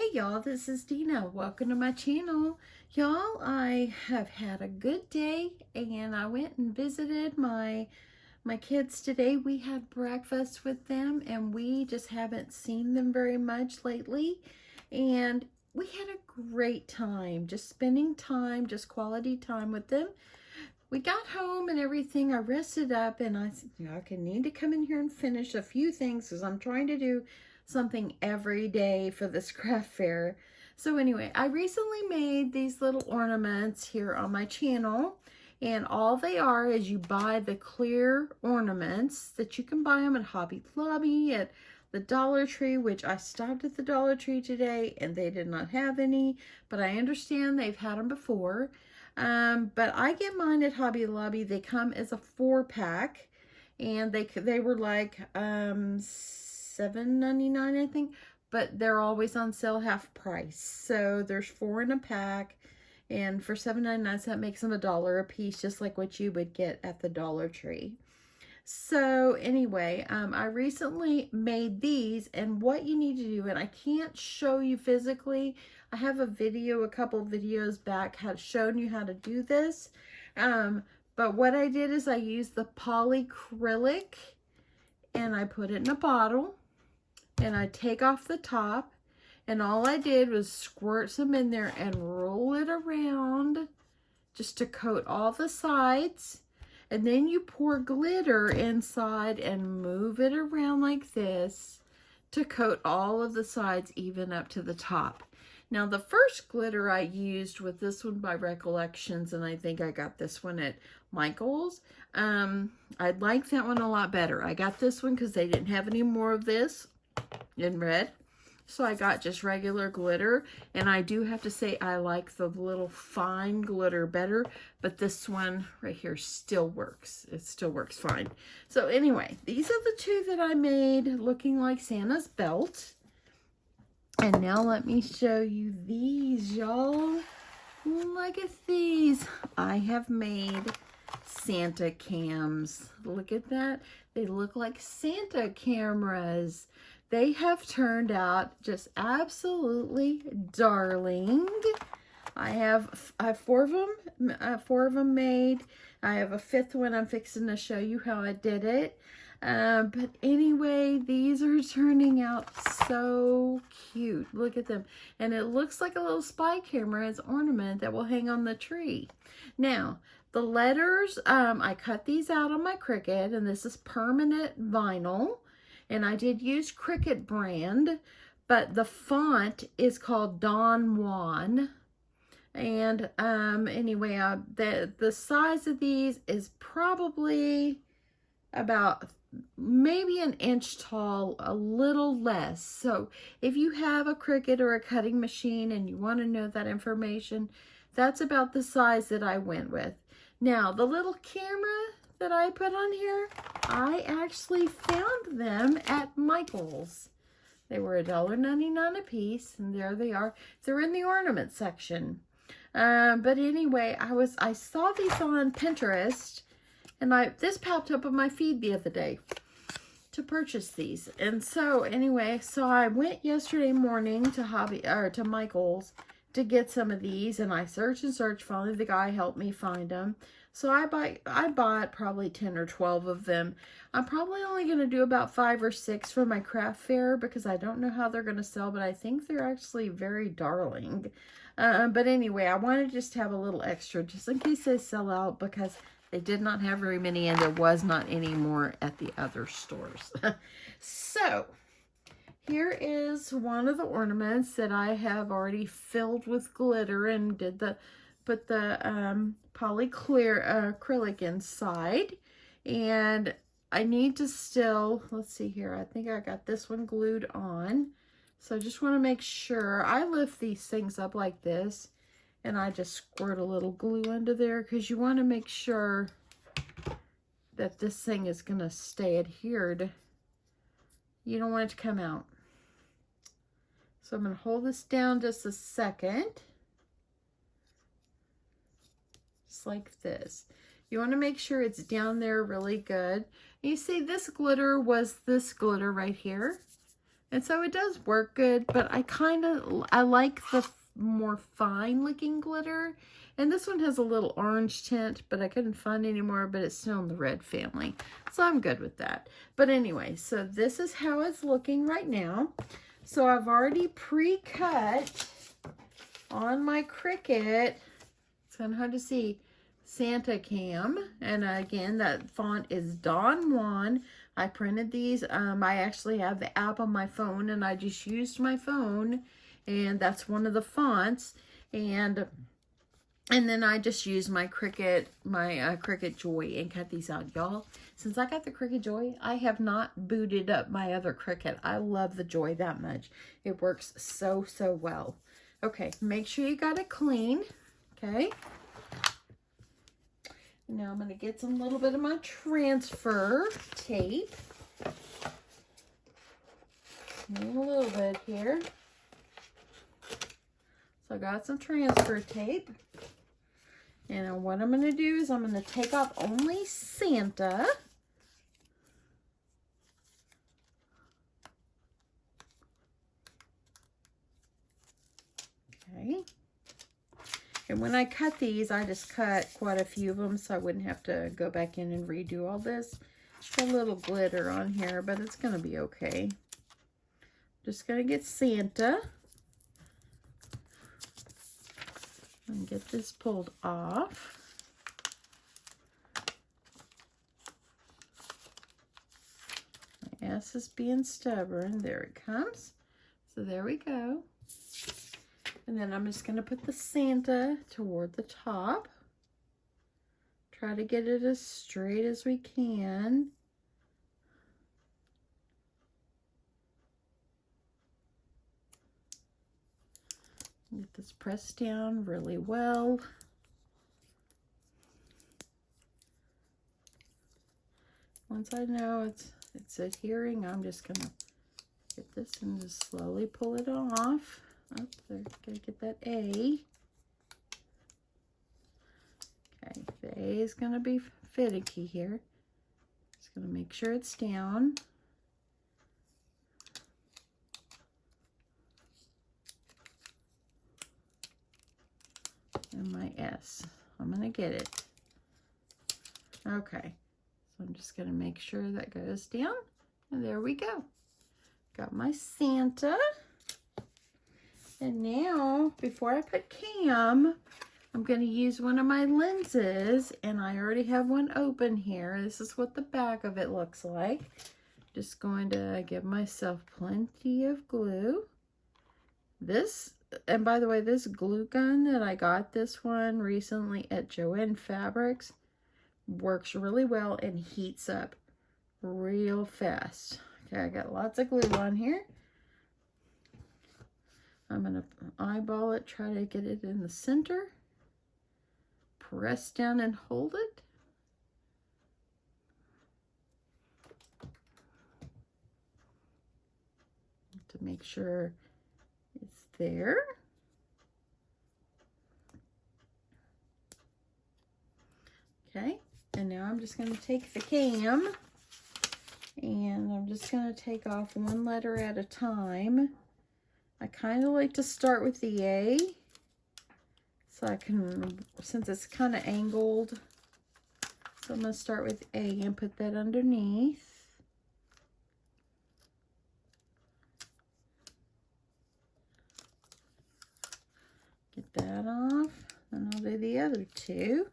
Hey y'all, this is Dina. Welcome to my channel. Y'all, I have had a good day and I went and visited my kids today. We had breakfast with them and we just haven't seen them very much lately. And we had a great time, just spending time, just quality time with them. We got home and everything. I rested up and I said, I need to come in here and finish a few things because I'm trying to do something every day for this craft fair. So anyway, I recently made these little ornaments here on my channel. And all they are is you buy the clear ornaments that you can buy them at Hobby Lobby, at the Dollar Tree, which I stopped at the Dollar Tree today and they did not have any, but I understand they've had them before. But I get mine at Hobby Lobby. They come as a 4-pack and they were like $7.99, I think, but they're always on sale half price. So there's 4 in a pack, and for $7.99, so that makes them $1 a piece, just like what you would get at the Dollar Tree. So anyway, I recently made these, and what you need to do, and I can't show you physically, I have a video, a couple videos back, had shown you how to do this. But what I did is I used the polyacrylic and I put it in a bottle and I take off the top, and all I did was squirt some in there and roll it around just to coat all the sides. And then you pour glitter inside and move it around like this to coat all of the sides even up to the top. Now the first glitter I used with this one by Recollections, and I think I got this one at Michael's. I like that one a lot better. I got this one because they didn't have any more of this in red. So I got just regular glitter, and I do have to say I like the little fine glitter better, but this one right here still works. It still works fine. So anyway, these are the two that I made looking like Santa's belt. And now let me show you these, y'all. Look at these. I have made Santa cams. Look at that. They look like Santa cameras. They have turned out just absolutely darling. I have 4 of them. 4 of them made. I have a 5th one. I'm fixing to show you how I did it. But anyway, these are turning out so cute. Look at them. And it looks like a little spy camera as ornament that will hang on the tree. Now, the letters, I cut these out on my Cricut, and this is permanent vinyl. And I did use Cricut brand, but the font is called Don Juan. And anyway, the size of these is probably about maybe an inch tall, a little less. So if you have a Cricut or a cutting machine and you want to know that information, that's about the size that I went with. Now, the little camera that I put on here, I actually found them at Michael's. They were $1.99 a piece, and there they are. They're in the ornament section. But anyway, I saw these on Pinterest, and this popped up on my feed the other day to purchase these. And so anyway, so I went yesterday morning to Michael's to get some of these, and I searched and searched. Finally, the guy helped me find them. So I bought probably 10 or 12 of them. I'm probably only going to do about 5 or 6 for my craft fair because I don't know how they're going to sell, but I think they're actually very darling. But anyway, I wanted to just have a little extra just in case they sell out, because they did not have very many and there was not any more at the other stores. So here is one of the ornaments that I have already filled with glitter and put the acrylic inside. And I need to still, let's see here, I think I got this one glued on. So I just want to make sure. I lift these things up like this, and I just squirt a little glue under there because you want to make sure that this thing is going to stay adhered. You don't want it to come out. So I'm going to hold this down just a second. Just like this. You want to make sure it's down there really good. You see, this glitter was this glitter right here. And so it does work good, but I like the more fine looking glitter. And this one has a little orange tint, but I couldn't find any more, but it's still in the red family. So I'm good with that. But anyway, so this is how it's looking right now. So I've already pre-cut on my Cricut. It's kind of hard to see. Santa Cam, and again, that font is Don Juan. I printed these. I actually have the app on my phone, and I just used my phone, and that's one of the fonts. And then I just used my Cricut, Cricut Joy, and cut these out, y'all. Since I got the Cricut Joy, I have not booted up my other Cricut. I love the Joy that much. It works so well. Okay, make sure you got it clean. Okay. Now I'm going to get some little bit of my transfer tape. A little bit here. So I got some transfer tape. And what I'm going to do is I'm going to take off only Santa. Okay. And when I cut these, I just cut quite a few of them so I wouldn't have to go back in and redo all this. Got a little glitter on here, but it's going to be okay. Just going to get Santa. And get this pulled off. My S is being stubborn. There it comes. So there we go. And then I'm just going to put the Santa toward the top. Try to get it as straight as we can. Get this pressed down really well. Once I know it's adhering, I'm just going to get this and just slowly pull it off. Oh, there, gotta get that A. Okay, the A is gonna be finicky here. Just gonna make sure it's down. And my S, I'm gonna get it. Okay, so I'm just gonna make sure that goes down, and there we go. Got my Santa. And now, before I put Cam, I'm going to use one of my lenses, and I already have one open here. This is what the back of it looks like. Just going to give myself plenty of glue. This, and by the way, this glue gun that I got, this one recently at Joann Fabrics, works really well and heats up real fast. Okay, I got lots of glue on here. I'm going to eyeball it, try to get it in the center. Press down and hold it. To make sure it's there. Okay, and now I'm just going to take the Cam, and I'm just going to take off one letter at a time. I kind of like to start with the A, so I can, since it's kind of angled, so I'm going to start with A and put that underneath. Get that off, and I'll do the other two.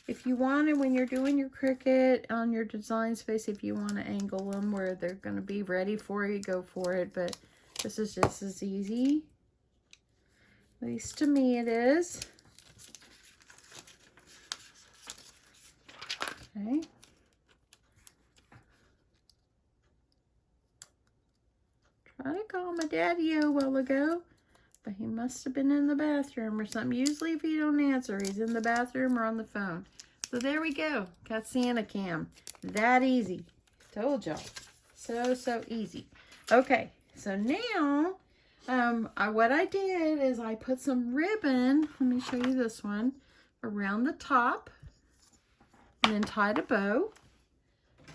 If you want to, when you're doing your Cricut on your design space, if you want to angle them where they're going to be ready for you, go for it, but this is just as easy. At least to me it is. Okay. Tried to call my daddy a while ago, but he must have been in the bathroom or something. Usually if he don't answer, he's in the bathroom or on the phone. So there we go. Got Santa Cam. That easy. Told y'all. So easy. Okay. So now, what I did is I put some ribbon, let me show you this one, around the top, and then tied a bow.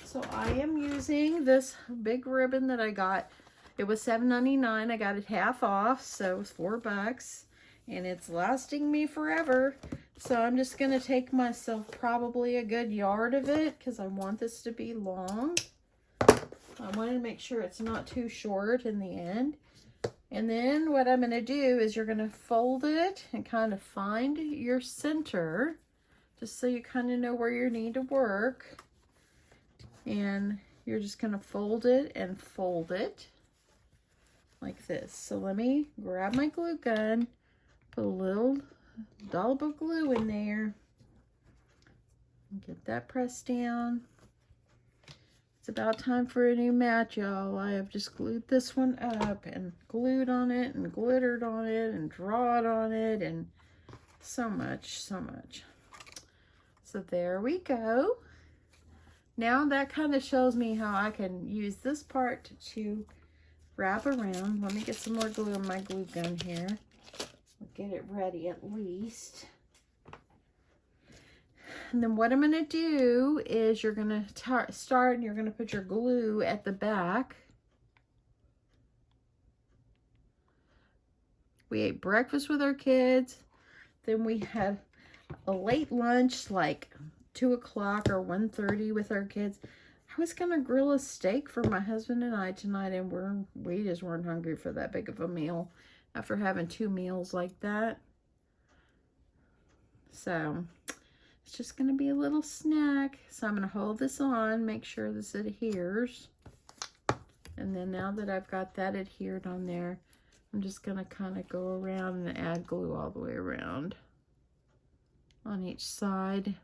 So I am using this big ribbon that I got. It was $7.99. I got it half off, so it was $4. And it's lasting me forever. So I'm just going to take myself probably a good yard of it because I want this to be long. I wanted to make sure it's not too short in the end. And then what I'm going to do is you're going to fold it and kind of find your center just so you kind of know where you need to work. And you're just going to fold it like this. So let me grab my glue gun, put a little dollop of glue in there, get that pressed down. It's about time for a new mat, y'all. I have just glued this one up and glued on it and glittered on it and drawed on it and so much, so much. So there we go. Now that kind of shows me how I can use this part to wrap around. Let me get some more glue in my glue gun here. We'll get it ready at least. And then what I'm going to do is you're going to start and you're going to put your glue at the back. We ate breakfast with our kids. Then we had a late lunch, like 2 o'clock or 1:30 with our kids. I was going to grill a steak for my husband and I tonight, and we just weren't hungry for that big of a meal after having 2 meals like that. So it's just going to be a little snack. So I'm going to hold this on, make sure this adheres. And then now that I've got that adhered on there, I'm just going to kind of go around and add glue all the way around on each side.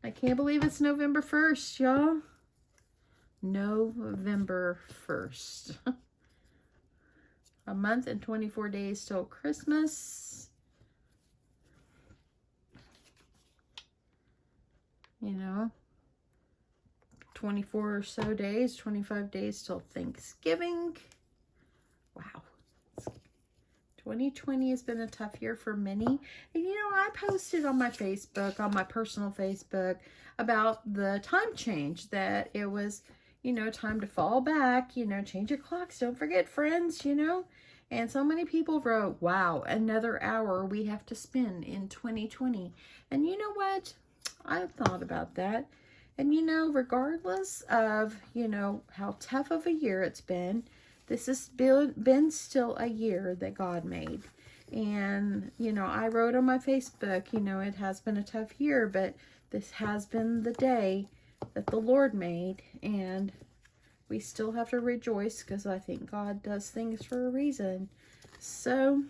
I can't believe it's November 1st, y'all. November 1st. A month and 24 days till Christmas. You know, 24 or so days, 25 days till Thanksgiving. Wow. 2020 has been a tough year for many. And you know, I posted on my Facebook, on my personal Facebook, about the time change, that it was, you know, time to fall back, you know, change your clocks. Don't forget, friends, you know. And so many people wrote, wow, another hour we have to spend in 2020. And you know what? I've thought about that. And you know, regardless of, you know, how tough of a year it's been, this has been still a year that God made. And, you know, I wrote on my Facebook, you know, it has been a tough year, but this has been the day that the Lord made. And we still have to rejoice because I think God does things for a reason. So,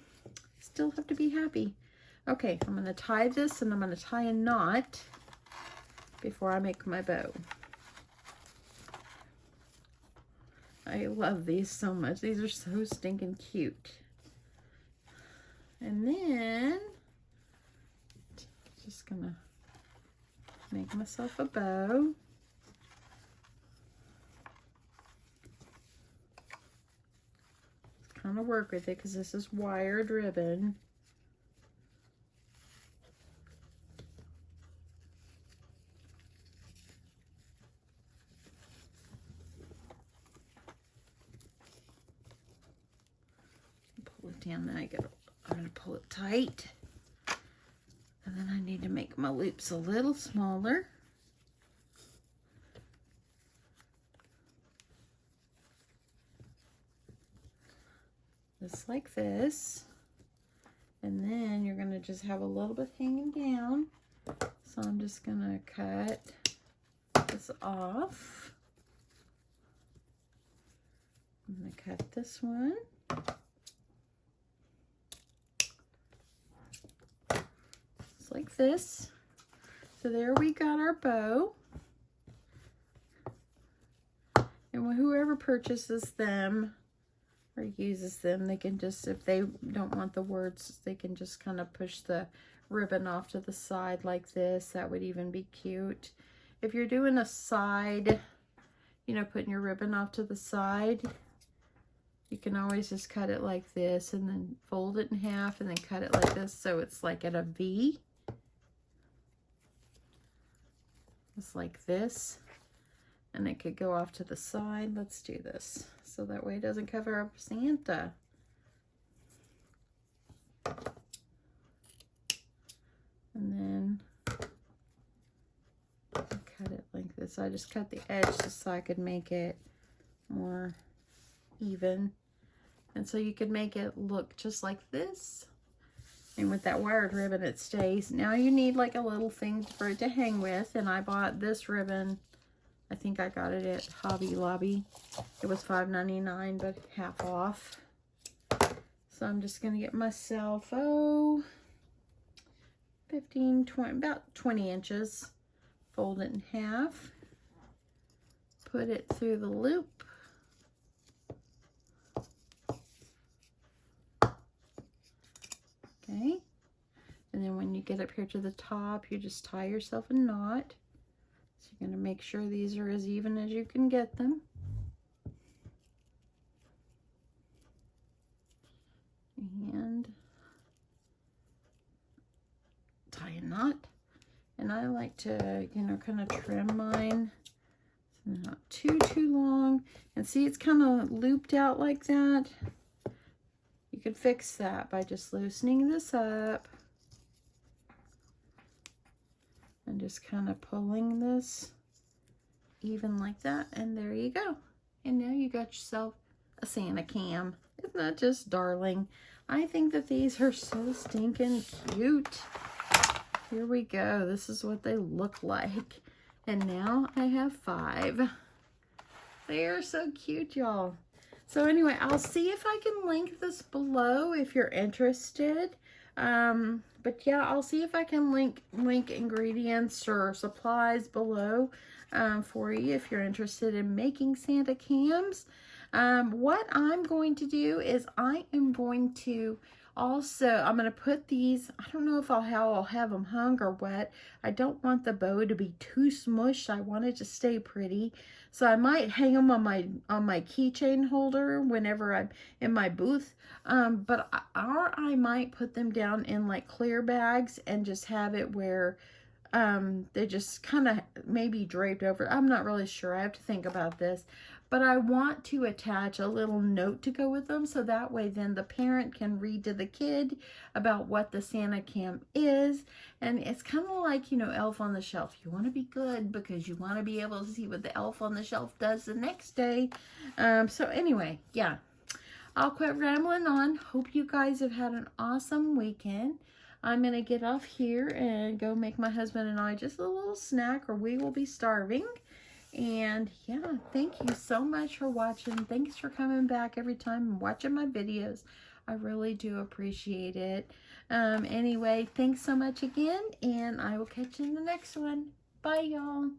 still have to be happy. Okay, I'm going to tie this, and I'm going to tie a knot before I make my bow. I love these so much. These are so stinking cute. And then, just gonna make myself a bow. Just kind of work with it because this is wired ribbon. Down, then I'm going to pull it tight, and then I need to make my loops a little smaller. Just like this, and then you're going to just have a little bit hanging down. So I'm just going to cut this off. I'm going to cut this one. Like this. So there we got our bow. And whoever purchases them or uses them, they can just, if they don't want the words, they can just kind of push the ribbon off to the side like this. That would even be cute. If you're doing a side, you know, putting your ribbon off to the side, you can always just cut it like this and then fold it in half and then cut it like this so it's like at a V. Just like this. And it could go off to the side. Let's do this so that way it doesn't cover up Santa. And then cut it like this. I just cut the edge just so I could make it more even. And so you could make it look just like this. And with that wired ribbon, it stays. Now you need like a little thing for it to hang with. And I bought this ribbon. I think I got it at Hobby Lobby. It was $5.99, but half off. So I'm just going to get myself, 15, 20, about 20 inches. Fold it in half. Put it through the loop. Okay. And then when you get up here to the top, you just tie yourself a knot. So you're going to make sure these are as even as you can get them. And tie a knot. And I like to, you know, kind of trim mine. So not too long. And see, it's kind of looped out like that. You could fix that by just loosening this up. And just kind of pulling this even like that. And there you go. And now you got yourself a Santa cam. Isn't that just darling? I think that these are so stinking cute. Here we go. This is what they look like. And now I have 5. They are so cute, y'all. So anyway, I'll see if I can link this below if you're interested. But yeah, I'll see if I can link ingredients or supplies below for you if you're interested in making Santa cams. What I'm going to do is I am going to also, I'm going to put these, I don't know if how I'll have them hung or what. I don't want the bow to be too smushed. I want it to stay pretty. So I might hang them on my keychain holder whenever I'm in my booth. Or I might put them down in like clear bags and just have it where they just kind of maybe draped over. I'm not really sure. I have to think about this. But I want to attach a little note to go with them so that way then the parent can read to the kid about what the Santa cam is. And it's kind of like, you know, Elf on the Shelf. You want to be good because you want to be able to see what the Elf on the Shelf does the next day. So anyway, yeah. I'll quit rambling on. Hope you guys have had an awesome weekend. I'm going to get off here and go make my husband and I just a little snack or we will be starving. And yeah, thank you so much for watching. Thanks for coming back every time and watching my videos. I really do appreciate it. Anyway, thanks so much again, and I will catch you in the next one. Bye, y'all.